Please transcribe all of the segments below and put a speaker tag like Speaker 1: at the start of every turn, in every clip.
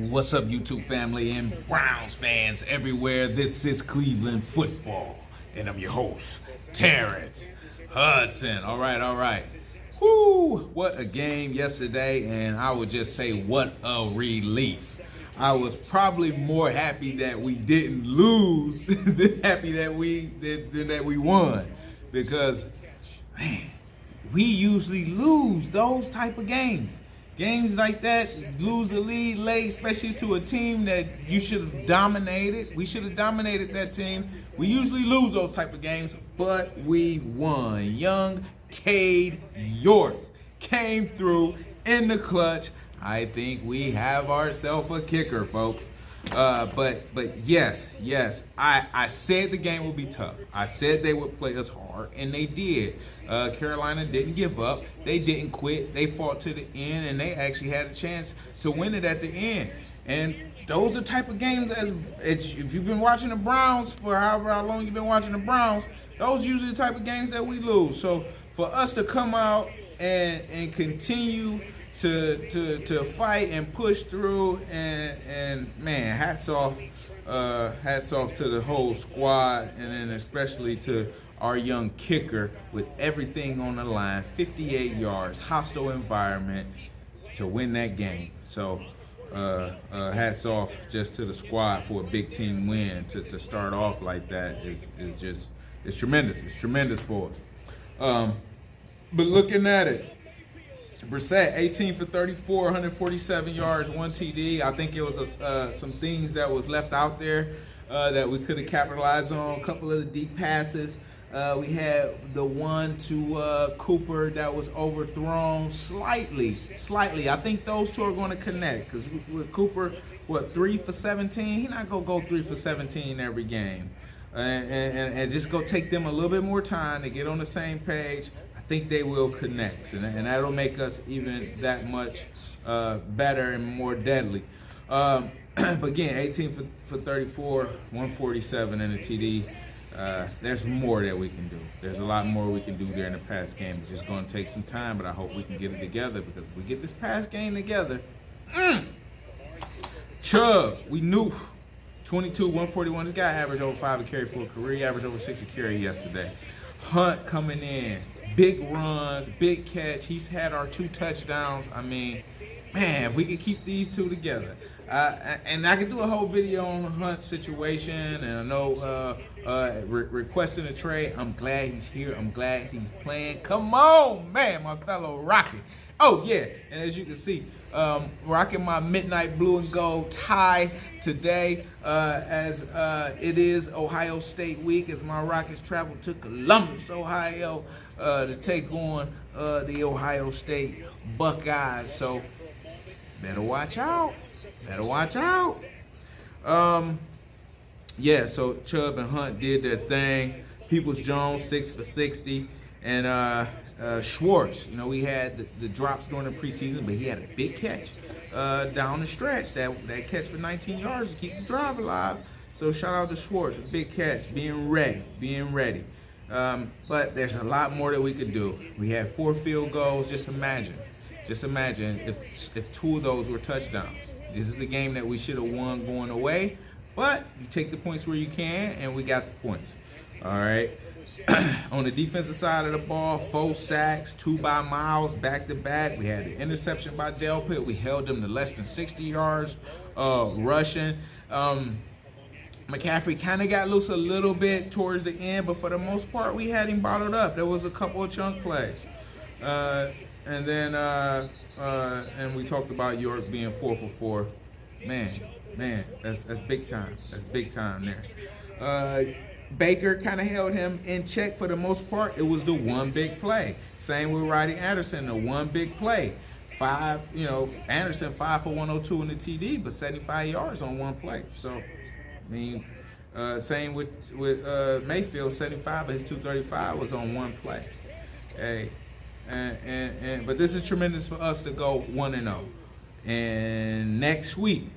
Speaker 1: What's up, YouTube family and Browns fans everywhere? This is Cleveland football, and I'm your host, Terrence Hudson. All right. Whoo! What a game yesterday, and I would just say, what a relief. I was probably more happy that we didn't lose than happy that we won, because man, we usually lose those type of games. Games like that, lose the lead late, especially to a team that you should have dominated. We should have dominated that team. We usually lose those type of games, but we won. Young Cade York came through in the clutch. I think we have ourselves a kicker, folks. But yes, I said the game would be tough. I said they would play us hard, and they did. Carolina didn't give up. They didn't quit. They fought to the end, and they actually had a chance to win it at the end. And those are the type of games, if you've been watching the Browns for however long you've been watching the Browns, those are usually the type of games that we lose. So for us to come out and continue to fight and push through, and man, hats off to the whole squad, and then especially to our young kicker with everything on the line, 58 yards, hostile environment to win that game. So hats off just to the squad for a big team win. To start off like that is tremendous. It's tremendous for us. But looking at it, Brissett, 18 for 34, 147 yards, 1 TD. I think it was some things that was left out there that we could have capitalized on. A couple of the deep passes. We had the one to Cooper that was overthrown slightly. I think those two are going to connect, because with Cooper, 3 for 17? He's not going to go 3 for 17 every game. And just go take them a little bit more time to get on the same page. I think they will connect, and that'll make us even that much better and more deadly. But again, 18 for 34, 147 in the TD. There's more that we can do. There's a lot more we can do there in the pass game. It's just going to take some time, but I hope we can get it together, because if we get this pass game together, Chubb, we knew 22, 141. This guy averaged over 5 a carry for a career. He averaged over 6 a carry yesterday. Hunt coming in, big runs, big catch. He's had our 2 touchdowns. I mean, man, if we could keep these two together. And I could do a whole video on the Hunt situation, and I know requesting a trade. I'm glad he's here. I'm glad he's playing. Come on, man, my fellow Rocket. Oh, yeah, and as you can see, rocking my midnight blue and gold tie today, as it is Ohio State week, as my Rockets travel to Columbus, Ohio, to take on the Ohio State Buckeyes. So better watch out. Yeah, so Chubb and Hunt did their thing. Peoples-Jones, 6 for 60. And Schwartz, we had the drops during the preseason, but he had a big catch down the stretch. That catch for 19 yards to keep the drive alive. So shout out to Schwartz, a big catch, being ready. But there's a lot more that we could do. We had 4 field goals. Just imagine if 2 of those were touchdowns. This is a game that we should have won going away, but you take the points where you can, and we got the points. All right. On the defensive side of the ball, 4 sacks, 2 by Miles, back-to-back. We had the interception by Delpit. We held them to less than 60 yards rushing. McCaffrey kind of got loose a little bit towards the end, but for the most part, we had him bottled up. There was a couple of chunk plays. And then and we talked about York being 4 for 4. Man, that's big time. That's big time there. Baker kind of held him in check for the most part. It was the one big play. Same with Roddy Anderson, the one big play. Anderson 5 for 102 in the TD, but 75 yards on one play. So, I mean, same with Mayfield, 75, but his 235 was on one play. Hey, but this is tremendous for us to go 1-0. And next week,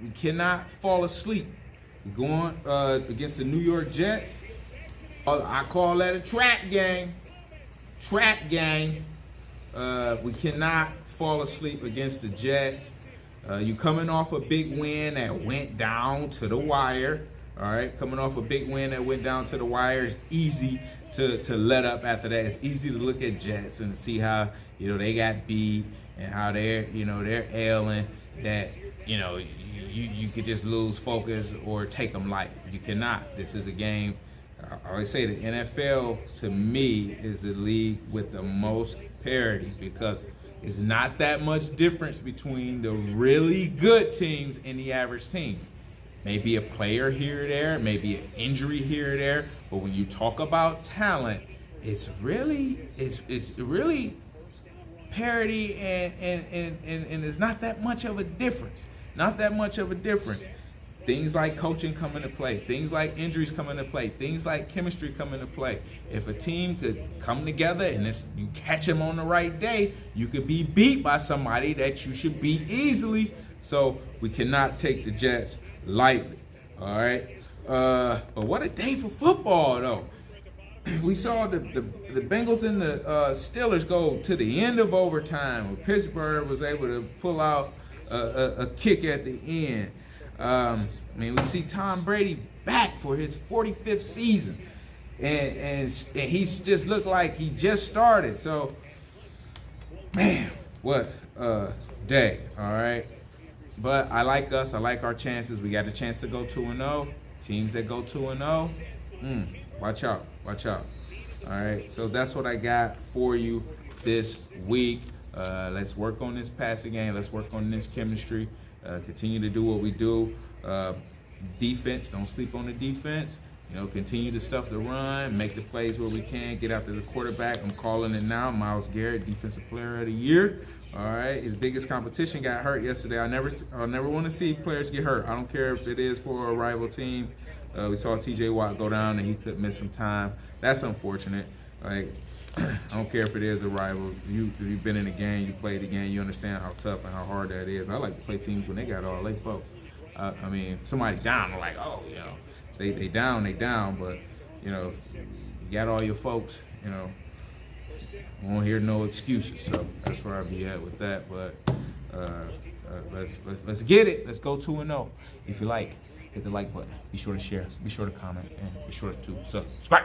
Speaker 1: we cannot fall asleep. We're going against the New York Jets. I call that a trap game. We cannot fall asleep against the Jets. You coming off a big win that went down to the wire. All right, coming off a big win that went down to the wire, it's easy to let up after that. It's easy to look at Jets and see how, they got beat and how they're ailing, that, you could just lose focus or take them light. You cannot. This is a game. I always say the NFL, to me, is the league with the most parity, because it's not that much difference between the really good teams and the average teams. Maybe a player here or there, maybe an injury here or there, but when you talk about talent, it's really parity, and it's not that much of a difference. Not that much of a difference. Things like coaching come into play. Things like injuries come into play. Things like chemistry come into play. If a team could come together and you catch them on the right day, you could be beat by somebody that you should beat easily. So we cannot take the Jets lightly. All right. But what a day for football, though. We saw the Bengals and the Steelers go to the end of overtime, where Pittsburgh was able to pull out a kick at the end. We see Tom Brady back for his 45th season, and he's just looked like he just started. So, man, what a day! All right, but I like us. I like our chances. We got a chance to go 2-0. Teams that go 2-0, watch out, watch out. All right, so that's what I got for you this week. Let's work on this passing game. Let's work on this chemistry. Continue to do what we do. Defense, don't sleep on the defense. Continue to stuff the run, make the plays where we can, get after the quarterback. I'm calling it now. Myles Garrett, Defensive Player of the Year. All right, his biggest competition got hurt yesterday. I'll never want to see players get hurt. I don't care if it is for a rival team. We saw T.J. Watt go down and he could miss some time. That's unfortunate. I don't care if it is a rival. You've been in the game, you played the game, you understand how tough and how hard that is. I like to play teams when they got all their folks. Somebody down, I'm like, they down, but you got all your folks, won't hear no excuses. So that's where I'll be at with that. But let's get it. Let's go 2-0. If you like, hit the like button. Be sure to share. Be sure to comment, and be sure to subscribe.